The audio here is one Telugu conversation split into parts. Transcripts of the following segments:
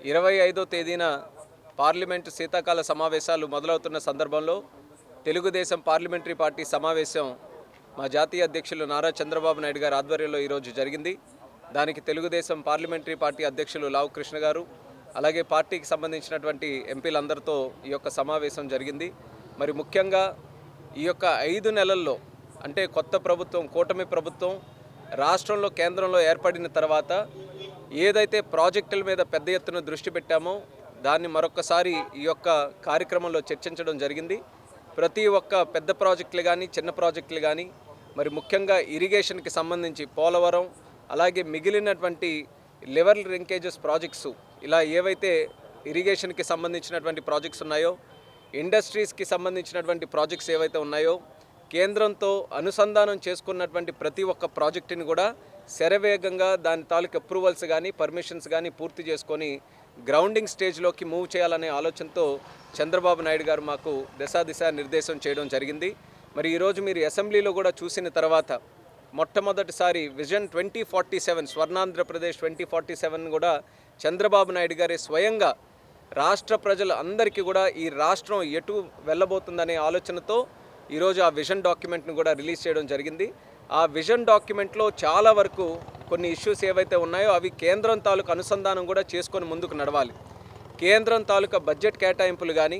25వ తేదీన పార్లమెంటు శీతాకాల సమావేశాలు మొదలవుతున్న సందర్భంలో తెలుగుదేశం పార్లమెంటరీ పార్టీ సమావేశం మా జాతీయ అధ్యక్షులు నారా చంద్రబాబు నాయుడు గారి ఆధ్వర్యంలో ఈరోజు జరిగింది. దానికి తెలుగుదేశం పార్లమెంటరీ పార్టీ అధ్యక్షులు లావు కృష్ణ గారు అలాగే పార్టీకి సంబంధించినటువంటి ఎంపీలందరితో ఈ యొక్క సమావేశం జరిగింది. మరి ముఖ్యంగా ఈ యొక్క 5 నెలల్లో అంటే కొత్త ప్రభుత్వం కూటమి ప్రభుత్వం రాష్ట్రంలో కేంద్రంలో ఏర్పడిన తర్వాత ఏదైతే ప్రాజెక్టుల మీద పెద్ద ఎత్తున దృష్టి పెట్టామో దాన్ని మరొకసారి ఈ యొక్క కార్యక్రమంలో చర్చించడం జరిగింది. ప్రతి ఒక్క పెద్ద ప్రాజెక్టులు కానీ చిన్న ప్రాజెక్టులు కానీ మరి ముఖ్యంగా ఇరిగేషన్కి సంబంధించి పోలవరం అలాగే మిగిలినటువంటి లెవెల్ లింకేజెస్ ప్రాజెక్ట్స్ ఇలా ఏవైతే ఇరిగేషన్కి సంబంధించినటువంటి ప్రాజెక్ట్స్ ఉన్నాయో ఇండస్ట్రీస్కి సంబంధించినటువంటి ప్రాజెక్ట్స్ ఏవైతే ఉన్నాయో కేంద్రంతో అనుసంధానం చేసుకున్నటువంటి ప్రతి ఒక్క ప్రాజెక్టుని కూడా శరవేగంగా దాని తాలూకు అప్రూవల్స్ కానీ పర్మిషన్స్ కానీ పూర్తి చేసుకొని గ్రౌండింగ్ స్టేజ్లోకి మూవ్ చేయాలనే ఆలోచనతో చంద్రబాబు నాయుడు గారు మాకు దిశా నిర్దేశం చేయడం జరిగింది. మరి ఈరోజు మీరు అసెంబ్లీలో కూడా చూసిన తర్వాత మొట్టమొదటిసారి విజన్ 2047 స్వర్ణాంధ్రప్రదేశ్ 2047 కూడా చంద్రబాబు నాయుడు గారే స్వయంగా రాష్ట్ర ప్రజలు అందరికీ కూడా ఈ రాష్ట్రం ఎటు వెళ్ళబోతుందనే ఆలోచనతో ఈరోజు ఆ విజన్ డాక్యుమెంట్ను కూడా రిలీజ్ చేయడం జరిగింది. ఆ విజన్ డాక్యుమెంట్లో చాలా వరకు కొన్ని ఇష్యూస్ ఏవైతే ఉన్నాయో అవి కేంద్రం తాలూకు అనుసంధానం కూడా చేసుకొని ముందుకు నడవాలి. కేంద్రం తాలూకా బడ్జెట్ కేటాయింపులు కానీ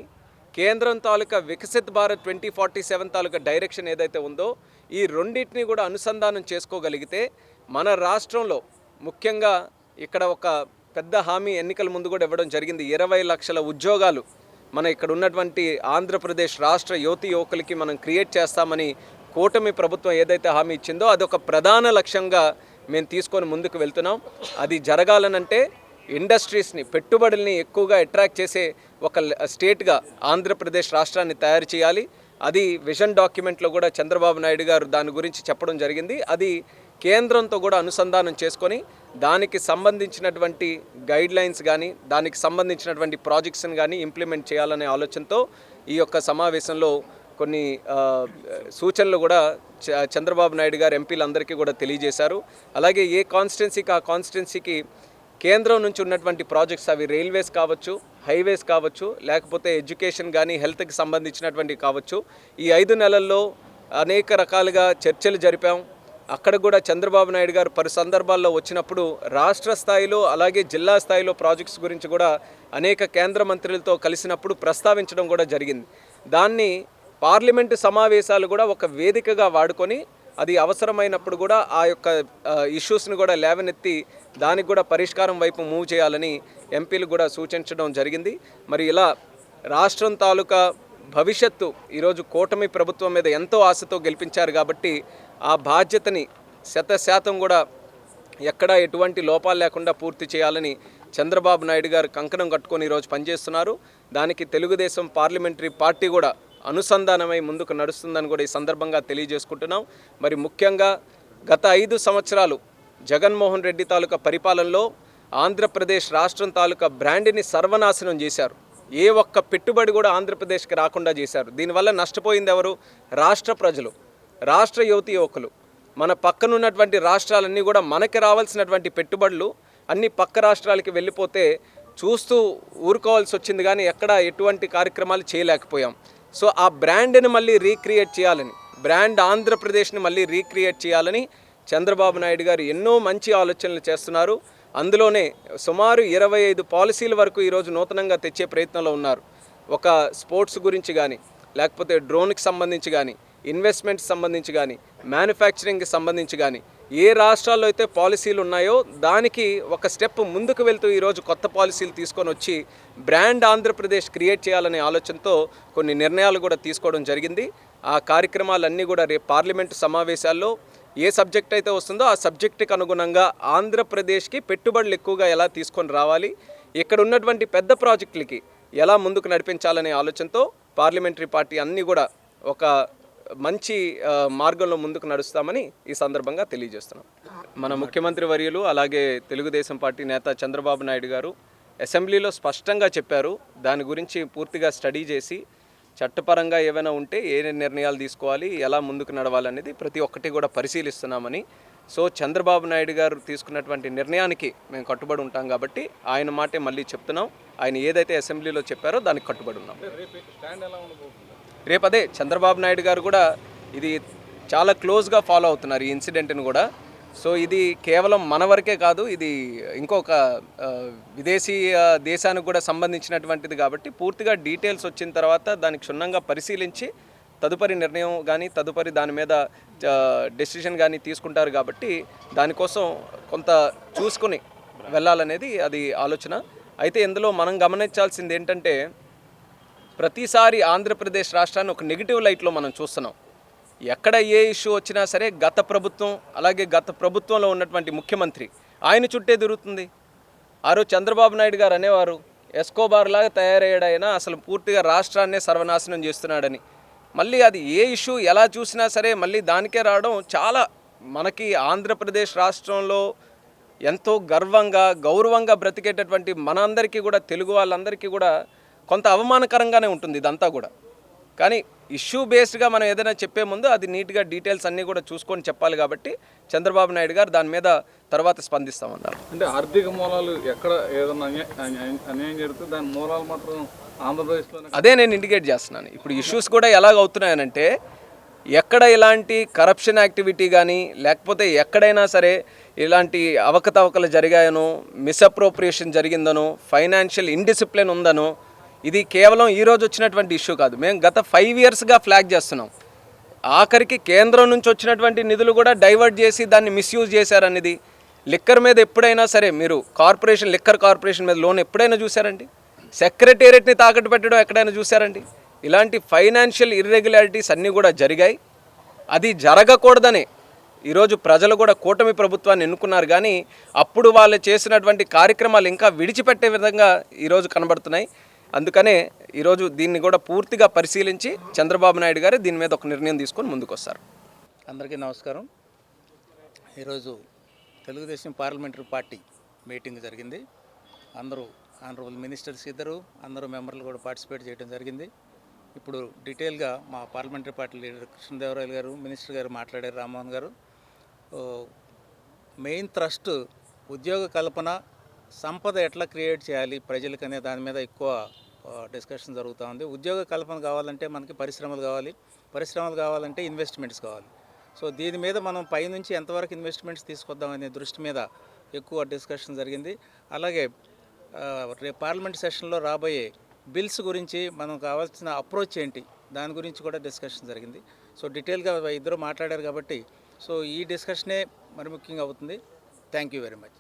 కేంద్రం తాలూకా వికసిత్ భారత్ 2047 తాలూకా డైరెక్షన్ ఏదైతే ఉందో ఈ రెండింటిని కూడా అనుసంధానం చేసుకోగలిగితే మన రాష్ట్రంలో ముఖ్యంగా ఇక్కడ ఒక పెద్ద హామీ ఎన్నికల ముందు కూడా ఇవ్వడం జరిగింది. 20 లక్షల ఉద్యోగాలు మన ఇక్కడ ఉన్నటువంటి ఆంధ్రప్రదేశ్ రాష్ట్ర యువకులకి మనం క్రియేట్ చేస్తామని కూటమి ప్రభుత్వం ఏదైతే హామీ ఇచ్చిందో అదొక ప్రధాన లక్ష్యంగా మేము తీసుకొని ముందుకు వెళ్తున్నాం. అది జరగాలనంటే ఇండస్ట్రీస్ని పెట్టుబడుల్ని ఎక్కువగా అట్రాక్ట్ చేసే ఒక స్టేట్గా ఆంధ్రప్రదేశ్ రాష్ట్రాన్ని తయారు చేయాలి. అది విజన్ డాక్యుమెంట్లో కూడా చంద్రబాబు నాయుడు గారు దాని గురించి చెప్పడం జరిగింది. అది కేంద్రంతో కూడా అనుసంధానం చేసుకొని దానికి సంబంధించినటువంటి గైడ్లైన్స్ కానీ దానికి సంబంధించినటువంటి ప్రాజెక్ట్స్ని కానీ ఇంప్లిమెంట్ చేయాలనే ఆలోచనతో ఈ యొక్క సమావేశంలో కొన్ని సూచనలు కూడా చంద్రబాబు నాయుడు గారు ఎంపీలందరికీ కూడా తెలియజేశారు. అలాగే ఏ కాన్స్టిట్యున్సీకి ఆ కాన్స్టిట్యున్సీకి కేంద్రం నుంచి ఉన్నటువంటి ప్రాజెక్ట్స్ అవి రైల్వేస్ కావచ్చు, హైవేస్ కావచ్చు, లేకపోతే ఎడ్యుకేషన్ కానీ హెల్త్కి సంబంధించినటువంటి కావచ్చు, ఈ 5 నెలల్లో అనేక రకాలుగా చర్చలు జరిపాం. అక్కడ కూడా చంద్రబాబు నాయుడు గారు పలు సందర్భాల్లో వచ్చినప్పుడు రాష్ట్ర స్థాయిలో అలాగే జిల్లా స్థాయిలో ప్రాజెక్ట్స్ గురించి కూడా అనేక కేంద్ర మంత్రులతో కలిసినప్పుడు ప్రస్తావించడం కూడా జరిగింది. దాన్ని పార్లమెంటు సమావేశాలు కూడా ఒక వేదికగా వాడుకొని అది అవసరమైనప్పుడు కూడా ఆ యొక్క ఇష్యూస్ని కూడా లేవనెత్తి దానికి కూడా పరిష్కారం వైపు మూవ్ చేయాలని ఎంపీలు కూడా సూచించడం జరిగింది. మరి ఇలా రాష్ట్రం తాలూకా భవిష్యత్తు ఈరోజు కూటమి ప్రభుత్వం మీద ఎంతో ఆశతో గెలిపించారు కాబట్టి ఆ బాధ్యతని 100% కూడా ఎక్కడా ఎటువంటి లోపాలు లేకుండా పూర్తి చేయాలని చంద్రబాబు నాయుడు గారు కంకణం కట్టుకొని ఈరోజు పనిచేస్తున్నారు. దానికి తెలుగుదేశం పార్లమెంటరీ పార్టీ కూడా అనుసంధానమై ముందుకు నడుస్తుందని కూడా ఈ సందర్భంగా తెలియజేసుకుంటున్నాం. మరి ముఖ్యంగా గత 5 సంవత్సరాలు జగన్మోహన్ రెడ్డి తాలూకా పరిపాలనలో ఆంధ్రప్రదేశ్ రాష్ట్రం తాలూకా బ్రాండ్ని సర్వనాశనం చేశారు. ఏ ఒక్క పెట్టుబడి కూడా ఆంధ్రప్రదేశ్కి రాకుండా చేశారు. దీనివల్ల నష్టపోయింది ఎవరు? రాష్ట్ర ప్రజలు, రాష్ట్ర యువకులు. మన పక్కనున్నటువంటి రాష్ట్రాలన్నీ కూడా మనకి రావాల్సినటువంటి పెట్టుబడులు అన్ని పక్క రాష్ట్రాలకి వెళ్ళిపోతే చూస్తూ ఊరుకోవాల్సి వచ్చింది కానీ ఎక్కడ ఎటువంటి కార్యక్రమాలు చేయలేకపోయాం. సో ఆ బ్రాండ్ని మళ్ళీ రీక్రియేట్ చేయాలని, బ్రాండ్ ఆంధ్రప్రదేశ్ని మళ్ళీ రీక్రియేట్ చేయాలని చంద్రబాబు నాయుడు గారు ఎన్నో మంచి ఆలోచనలు చేస్తున్నారు. అందులోనే సుమారు 25 పాలసీల వరకు ఈరోజు నూతనంగా తెచ్చే ప్రయత్నంలో ఉన్నారు. ఒక స్పోర్ట్స్ గురించి కానీ, లేకపోతే డ్రోన్కి సంబంధించి కానీ, ఇన్వెస్ట్మెంట్కి సంబంధించి కానీ, మ్యానుఫ్యాక్చరింగ్కి సంబంధించి కానీ ఏ రాష్ట్రాల్లో అయితే పాలసీలు ఉన్నాయో దానికి ఒక స్టెప్ ముందుకు వెళ్తూ ఈరోజు కొత్త పాలసీలు తీసుకొని వచ్చి బ్రాండ్ ఆంధ్రప్రదేశ్ క్రియేట్ చేయాలనే ఆలోచనతో కొన్ని నిర్ణయాలు కూడా తీసుకోవడం జరిగింది. ఆ కార్యక్రమాలన్నీ కూడా రేపు పార్లమెంటు సమావేశాల్లో ఏ సబ్జెక్ట్ అయితే వస్తుందో ఆ సబ్జెక్టుకి అనుగుణంగా ఆంధ్రప్రదేశ్కి పెట్టుబడులు ఎక్కువగా ఎలా తీసుకొని రావాలి, ఇక్కడ ఉన్నటువంటి పెద్ద ప్రాజెక్టులకి ఎలా ముందుకు నడిపించాలనే ఆలోచనతో పార్లమెంటరీ పార్టీ అన్నీ కూడా ఒక మంచి మార్గంలో ముందుకు నడుస్తామని ఈ సందర్భంగా తెలియజేస్తున్నాం. మన ముఖ్యమంత్రి వర్యులు అలాగే తెలుగుదేశం పార్టీ నేత చంద్రబాబు నాయుడు గారు అసెంబ్లీలో స్పష్టంగా చెప్పారు. దాని గురించి పూర్తిగా స్టడీ చేసి చట్టపరంగా ఏమైనా ఉంటే ఏ నిర్ణయాలు తీసుకోవాలి, ఎలా ముందుకు నడవాలనేది ప్రతి ఒక్కటి కూడా పరిశీలిస్తున్నామని సో చంద్రబాబు నాయుడు గారు తీసుకున్నటువంటి నిర్ణయానికి మేము కట్టుబడి ఉంటాం కాబట్టి ఆయన మాటే మళ్ళీ చెప్తున్నాం. ఆయన ఏదైతే అసెంబ్లీలో చెప్పారో దానికి కట్టుబడి ఉన్నాం. రేపు అదే చంద్రబాబు నాయుడు గారు కూడా ఇది చాలా క్లోజ్గా ఫాలో అవుతున్నారు ఈ ఇన్సిడెంట్ని కూడా. సో ఇది కేవలం మన వరకే కాదు, ఇది ఇంకొక విదేశీ దేశానికి కూడా సంబంధించినటువంటిది కాబట్టి పూర్తిగా డీటెయిల్స్ వచ్చిన తర్వాత దానికి క్షుణ్ణంగా పరిశీలించి తదుపరి నిర్ణయం కానీ తదుపరి దాని మీద డెసిషన్ కానీ తీసుకుంటారు. కాబట్టి దానికోసం కొంత చూసుకుని వెళ్ళాలనేది అది ఆలోచన. అయితే ఇందులో మనం గమనించాల్సింది ఏంటంటే ప్రతిసారి ఆంధ్రప్రదేశ్ రాష్ట్రాన్ని ఒక నెగిటివ్ లైట్లో మనం చూస్తున్నాం. ఎక్కడ ఏ ఇష్యూ వచ్చినా సరే గత ప్రభుత్వం అలాగే గత ప్రభుత్వంలో ఉన్నటువంటి ముఖ్యమంత్రి ఆయన చుట్టే తిరుగుతుంది. ఆ రోజు చంద్రబాబు నాయుడు గారు అనేవారు ఎస్కోబార్ లాగా తయారయ్యాడైనా అసలు పూర్తిగా రాష్ట్రాన్నే సర్వనాశనం చేస్తున్నాడని. మళ్ళీ అది ఏ ఇష్యూ ఎలా చూసినా సరే మళ్ళీ దానికే రావడం చాలా మనకి ఆంధ్రప్రదేశ్ రాష్ట్రంలో ఎంతో గర్వంగా గౌరవంగా బ్రతికేటటువంటి మనందరికీ కూడా తెలుగు వాళ్ళందరికీ కూడా కొంత అవమానకరంగానే ఉంటుంది ఇదంతా కూడా. కానీ ఇష్యూ బేస్డ్గా మనం ఏదైనా చెప్పే ముందు అది నీట్గా డీటెయిల్స్ అన్నీ కూడా చూసుకొని చెప్పాలి. కాబట్టి చంద్రబాబు నాయుడు గారు దాని మీద తర్వాత స్పందిస్తామన్నారు. అంటే ఆర్థిక మూలాలు ఎక్కడ ఏదైనా అన్యాయం జరిగితే దాని మూలాలు మాత్రం ఆంధ్రప్రదేశ్లో అదే నేను ఇండికేట్ చేస్తున్నాను. ఇప్పుడు ఇష్యూస్ కూడా ఎలాగవుతున్నాయనంటే ఎక్కడ ఇలాంటి కరప్షన్ యాక్టివిటీ కానీ లేకపోతే ఎక్కడైనా సరే ఇలాంటి అవకతవకలు జరిగాయనో మిస్అప్రోప్రియేషన్ జరిగిందనో ఫైనాన్షియల్ ఇండిసిప్లిన్ ఉందనో ఇది కేవలం ఈరోజు వచ్చినటువంటి ఇష్యూ కాదు. మేము గత 5 yearsగా ఫ్లాగ్ చేస్తున్నాం. ఆఖరికి కేంద్రం నుంచి వచ్చినటువంటి నిధులు కూడా డైవర్ట్ చేసి దాన్ని మిస్యూజ్ చేశారనేది. లిక్కర్ మీద ఎప్పుడైనా సరే మీరు లిక్కర్ కార్పొరేషన్ మీద లోన్ ఎప్పుడైనా చూసారండి? సెక్రటేరియట్ని తాకట్టు పెట్టడం ఎక్కడైనా చూసారండి? ఇలాంటి ఫైనాన్షియల్ ఇర్రెగ్యులారిటీస్ అన్నీ కూడా జరిగాయి. అది జరగకూడదని ఈరోజు ప్రజలు కూడా కూటమి ప్రభుత్వాన్ని ఎన్నుకున్నారు. కానీ అప్పుడు వాళ్ళు చేసినటువంటి కార్యక్రమాలు ఇంకా విడిచిపెట్టే విధంగా ఈరోజు కనబడుతున్నాయి. అందుకనే ఈరోజు దీన్ని కూడా పూర్తిగా పరిశీలించి చంద్రబాబు నాయుడు గారు దీని మీద ఒక నిర్ణయం తీసుకొని ముందుకు వస్తారు. అందరికీ నమస్కారం. ఈరోజు తెలుగుదేశం పార్లమెంటరీ పార్టీ మీటింగ్ జరిగింది. అందరూ ఆనరబుల్ మినిస్టర్స్ అందరూ మెంబర్లు కూడా పార్టిసిపేట్ చేయడం జరిగింది. ఇప్పుడు డీటెయిల్గా మా పార్లమెంటరీ పార్టీ లీడర్ కృష్ణదేవరాయలు గారు, మినిస్టర్ గారు మాట్లాడారు, రామ్మోహన్ గారు. మెయిన్ థ్రస్ట్ ఉద్యోగ కల్పన, సంపద ఎట్లా క్రియేట్ చేయాలి ప్రజలకనే దాని మీద ఎక్కువ డిస్కషన్ జరుగుతూ ఉంది. ఉద్యోగ కల్పన కావాలంటే మనకి పరిశ్రమలు కావాలంటే ఇన్వెస్ట్మెంట్స్ కావాలి. సో దీని మీద మనం పైనుంచి ఎంతవరకు ఇన్వెస్ట్మెంట్స్ తీసుకొద్దామనే దృష్టి మీద ఎక్కువ డిస్కషన్ జరిగింది. అలాగే రేపు పార్లమెంట్ సెషన్లో రాబోయే బిల్స్ గురించి మనం కావాల్సిన అప్రోచ్ ఏంటి దాని గురించి కూడా డిస్కషన్ జరిగింది. సో డీటెయిల్గా ఇద్దరు మాట్లాడారు కాబట్టి సో ఈ డిస్కషనే మరి ముఖ్యంగా అవుతుంది. Thank you very much.